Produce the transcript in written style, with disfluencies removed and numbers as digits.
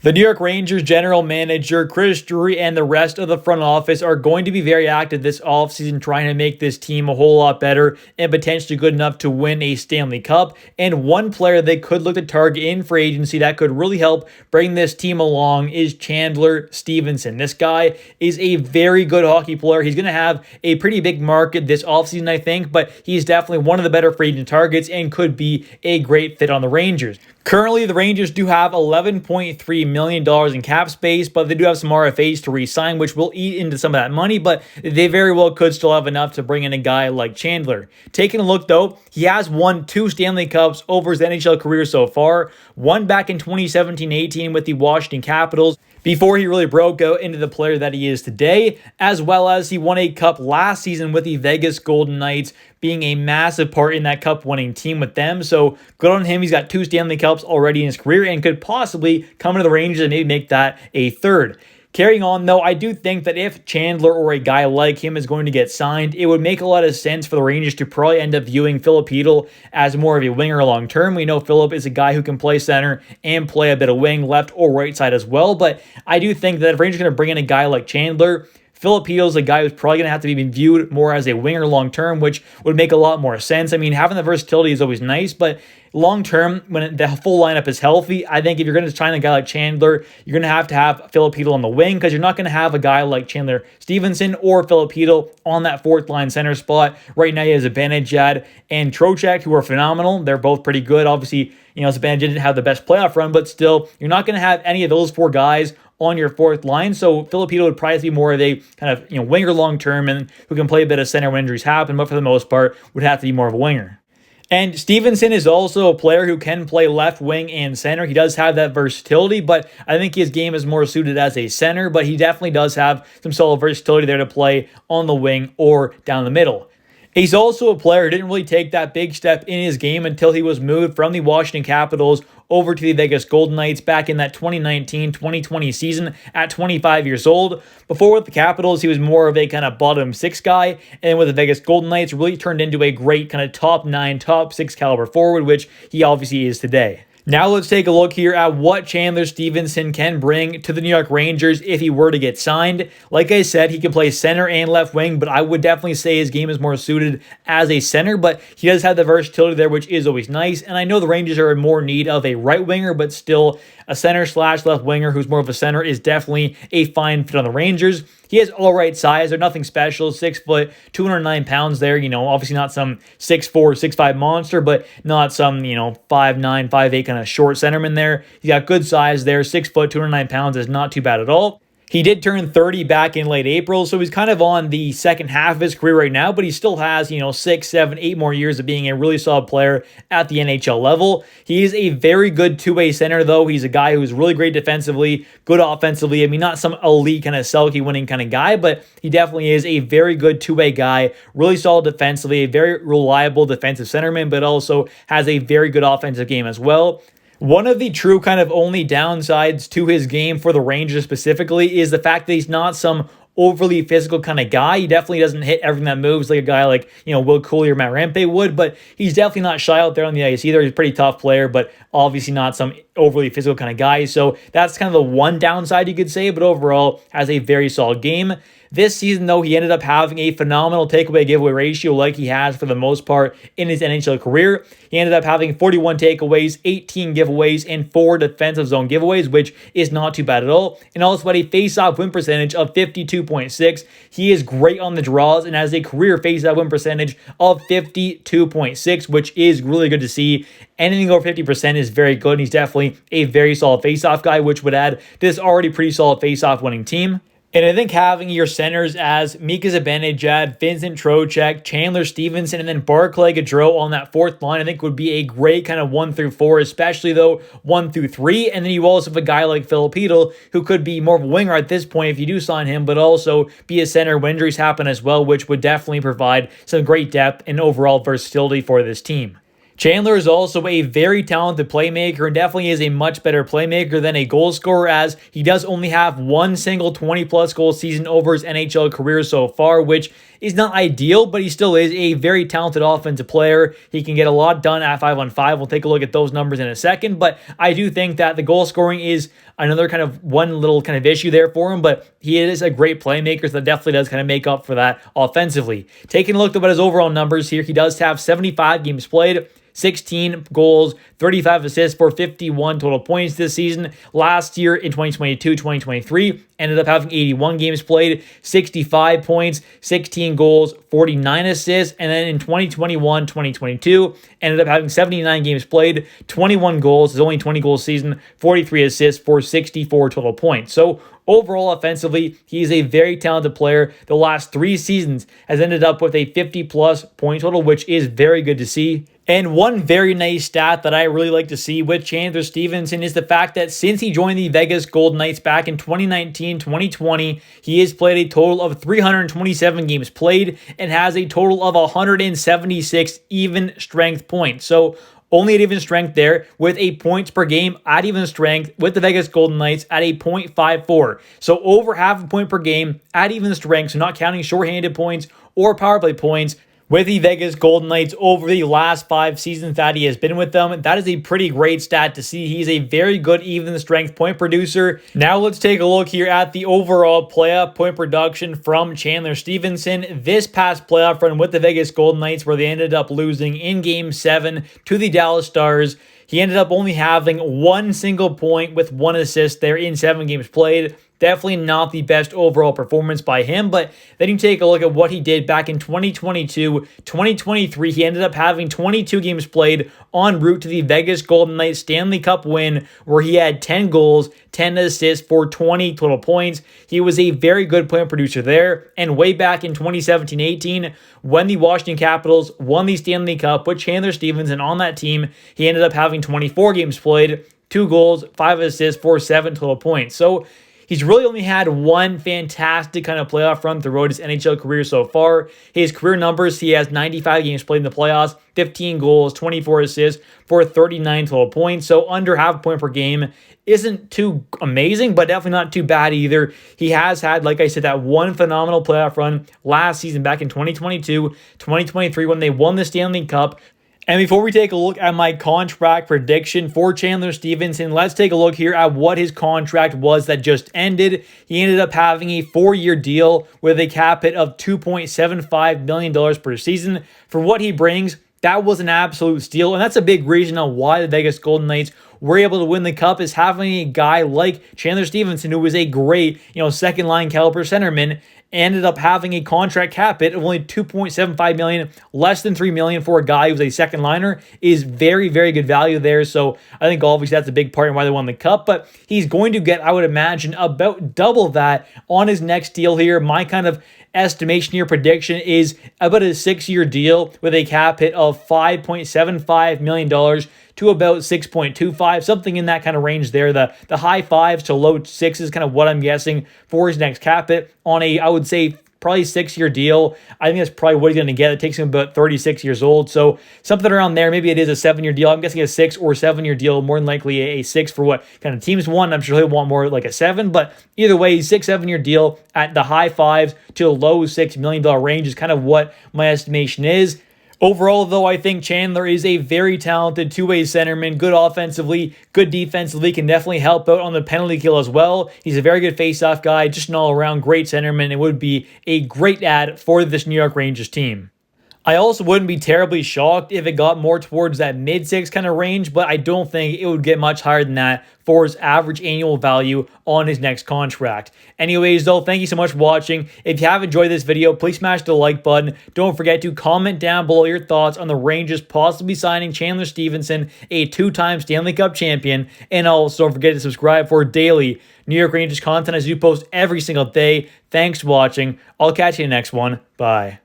The New York Rangers general manager Chris Drury and the rest of the front office are going to be very active this offseason trying to make this team a whole lot better and potentially good enough to win a Stanley Cup. And one player they could look to target in free agency that could really help bring this team along is Chandler Stephenson. This guy is a very good hockey player. He's going to have a pretty big market this offseason, I think, but he's definitely one of the better free agent targets and could be a great fit on the Rangers. Currently, the Rangers do have $11.3 million in cap space, but they do have some RFAs to re-sign, which will eat into some of that money, but they very well could still have enough to bring in a guy like Chandler. Taking a look, though, he has won 2 Stanley Cups over his NHL career so far, one back in 2017-18 with the Washington Capitals, before he really broke out into the player that he is today, as well as he won a cup last season with the Vegas Golden Knights, being a massive part in that cup-winning team with them. So good on him. He's got 2 Stanley Cups already in his career and could possibly come into the Rangers and maybe make that a third. Carrying on, though, I do think that if Chandler or a guy like him is going to get signed, it would make a lot of sense for the Rangers to probably end up viewing Filipino as more of a winger long term. We know Philip is a guy who can play center and play a bit of wing, left or right side as well, but I do think that if Rangers are going to bring in a guy like Chandler, Filipino is a guy who's probably going to have to be viewed more as a winger long term, which would make a lot more sense. I mean, having the versatility is always nice, but long term, when the full lineup is healthy, I think if you're going to sign a guy like Chandler, you're going to have Filipino on the wing because you're not going to have a guy like Chandler Stephenson or Filipino on that fourth line center spot. Right now, he has Zibanejad and Trocheck, who are phenomenal. They're both pretty good. Obviously, Zibanejad didn't have the best playoff run, but still, you're not going to have any of those 4 guys on your fourth line. So Filipino would probably be more of a kind of winger long term and who can play a bit of center when injuries happen, but for the most part would have to be more of a winger. And Stephenson is also a player who can play left wing and center. He does have that versatility, but I think his game is more suited as a center, but he definitely does have some solid versatility there to play on the wing or down the middle. He's also a player who didn't really take that big step in his game until he was moved from the Washington Capitals over to the Vegas Golden Knights back in that 2019-2020 season at 25 years old. Before with the Capitals, he was more of a kind of bottom 6 guy, and with the Vegas Golden Knights, really turned into a great kind of top 9, top 6 caliber forward, which he obviously is today. Now let's take a look here at what Chandler Stephenson can bring to the New York Rangers if he were to get signed. Like I said, he can play center and left wing, but I would definitely say his game is more suited as a center, but he does have the versatility there, which is always nice. And I know the Rangers are in more need of a right winger, but still a center/left winger who's more of a center is definitely a fine fit on the Rangers. He has all right size. They're nothing special. 6 foot, 209 pounds there. Obviously not some 6'4", 6'5" monster, but not some, 5'9", 5'8" kind of short centerman there. He's got good size there. 6 foot, 209 pounds is not too bad at all. He did turn 30 back in late April, so he's kind of on the second half of his career right now, but he still has, 6, 7, 8 more years of being a really solid player at the NHL level. He is a very good two-way center, though. He's a guy who's really great defensively, good offensively. I mean, not some elite kind of Selke-winning kind of guy, but he definitely is a very good two-way guy, really solid defensively, a very reliable defensive centerman, but also has a very good offensive game as well. One of the true kind of only downsides to his game for the Rangers specifically is the fact that he's not some overly physical kind of guy. He definitely doesn't hit everything that moves like a guy like, Will Cooley or Matt Rempe would, but he's definitely not shy out there on the ice either. He's a pretty tough player, but obviously not some overly physical kind of guy. So that's kind of the one downside you could say, but overall has a very solid game. This season, though, he ended up having a phenomenal takeaway giveaway ratio like he has for the most part in his NHL career. He ended up having 41 takeaways, 18 giveaways, and 4 defensive zone giveaways, which is not too bad at all. And also had a face-off win percentage of 52.6. He is great on the draws and has a career face-off win percentage of 52.6, which is really good to see. Anything over 50% is very good, and he's definitely a very solid face-off guy, which would add to this already pretty solid face-off winning team. And I think having your centers as Mika Zibanejad, Vincent Trocheck, Chandler Stephenson, and then Barclay Gaudreau on that fourth line, I think would be a great kind of 1 through 4, especially though 1 through 3. And then you also have a guy like Filipino who could be more of a winger at this point if you do sign him, but also be a center when injuries happen as well, which would definitely provide some great depth and overall versatility for this team. Chandler is also a very talented playmaker and definitely is a much better playmaker than a goal scorer, as he does only have one single 20-plus goal season over his NHL career so far, which is not ideal, but he still is a very talented offensive player. He can get a lot done at 5-on-5. We'll take a look at those numbers in a second, but I do think that the goal scoring is another kind of one little kind of issue there for him, but he is a great playmaker, so that definitely does kind of make up for that offensively. Taking a look at what his overall numbers here, he does have 75 games played, 16 goals, 35 assists for 51 total points this season. Last year in 2022-2023, ended up having 81 games played, 65 points, 16 goals, 49 assists. And then in 2021-2022, ended up having 79 games played, 21 goals, his only 20 goal season, 43 assists for 64 total points. So overall, offensively, he's a very talented player. The last 3 seasons has ended up with a 50-plus point total, which is very good to see. And one very nice stat that I really like to see with Chandler Stephenson is the fact that since he joined the Vegas Golden Knights back in 2019-2020, he has played a total of 327 games played and has a total of 176 even strength points. So only at even strength there, with a points per game at even strength with the Vegas Golden Knights at a .54. So over half a point per game at even strength, so not counting shorthanded points or power play points, with the Vegas Golden Knights over the last 5 seasons that he has been with them. That is a pretty great stat to see. He's a very good even strength point producer. Now let's take a look here at the overall playoff point production from Chandler Stephenson. This past playoff run with the Vegas Golden Knights, where they ended up losing in Game 7 to the Dallas Stars, he ended up only having 1 single point with 1 assist there in 7 games played. Definitely not the best overall performance by him, but then you take a look at what he did back in 2022-2023. He ended up having 22 games played en route to the Vegas Golden Knights Stanley Cup win, where he had 10 goals, 10 assists for 20 total points. He was a very good point producer there. And way back in 2017-18, when the Washington Capitals won the Stanley Cup with Chandler Stephenson on that team, he ended up having 24 games played, 2 goals, 5 assists for 7 total points. So he's really only had one fantastic kind of playoff run throughout his NHL career so far. His career numbers, he has 95 games played in the playoffs, 15 goals, 24 assists for 39 total points. So under half a point per game isn't too amazing, but definitely not too bad either. He has had, like I said, that one phenomenal playoff run last season back in 2022-2023 when they won the Stanley Cup. And before we take a look at my contract prediction for Chandler Stephenson, let's take a look here at what his contract was that just ended. He ended up having a 4-year deal with a cap hit of $2.75 million per season. For what he brings, that was an absolute steal, and that's a big reason on why the Vegas Golden Knights were able to win the Cup, is having a guy like Chandler Stephenson, who was a great, second-line caliber centerman, ended up having a contract cap hit of only $2.75 million, less than $3 million for a guy who's a second liner, is very, very good value there. So I think obviously that's a big part in why they won the Cup, but he's going to get, I would imagine, about double that on his next deal here. My kind of estimation here, prediction, is about a 6-year deal with a cap hit of $5.75 million to about 6.25, something in that kind of range there. The high 5s to low 6s is kind of what I'm guessing for his next cap hit on a, I would say, probably 6-year deal. I think that's probably what he's going to get. It takes him about 36 years old. So something around there. Maybe it is a 7-year deal. I'm guessing a 6 or 7-year deal, more than likely a 6 for what kind of teams want. I'm sure he'll want more like a 7, but either way, 6-7-year deal at the high 5s to low $6 million range is kind of what my estimation is. Overall, though, I think Chandler is a very talented two-way centerman, good offensively, good defensively, can definitely help out on the penalty kill as well. He's a very good face-off guy, just an all-around great centerman, and would be a great add for this New York Rangers team. I also wouldn't be terribly shocked if it got more towards that mid-6 kind of range, but I don't think it would get much higher than that for his average annual value on his next contract. Anyways, though, thank you so much for watching. If you have enjoyed this video, please smash the like button. Don't forget to comment down below your thoughts on the Rangers possibly signing Chandler Stephenson, a 2-time Stanley Cup champion. And also, don't forget to subscribe for daily New York Rangers content as you post every single day. Thanks for watching. I'll catch you in the next one. Bye.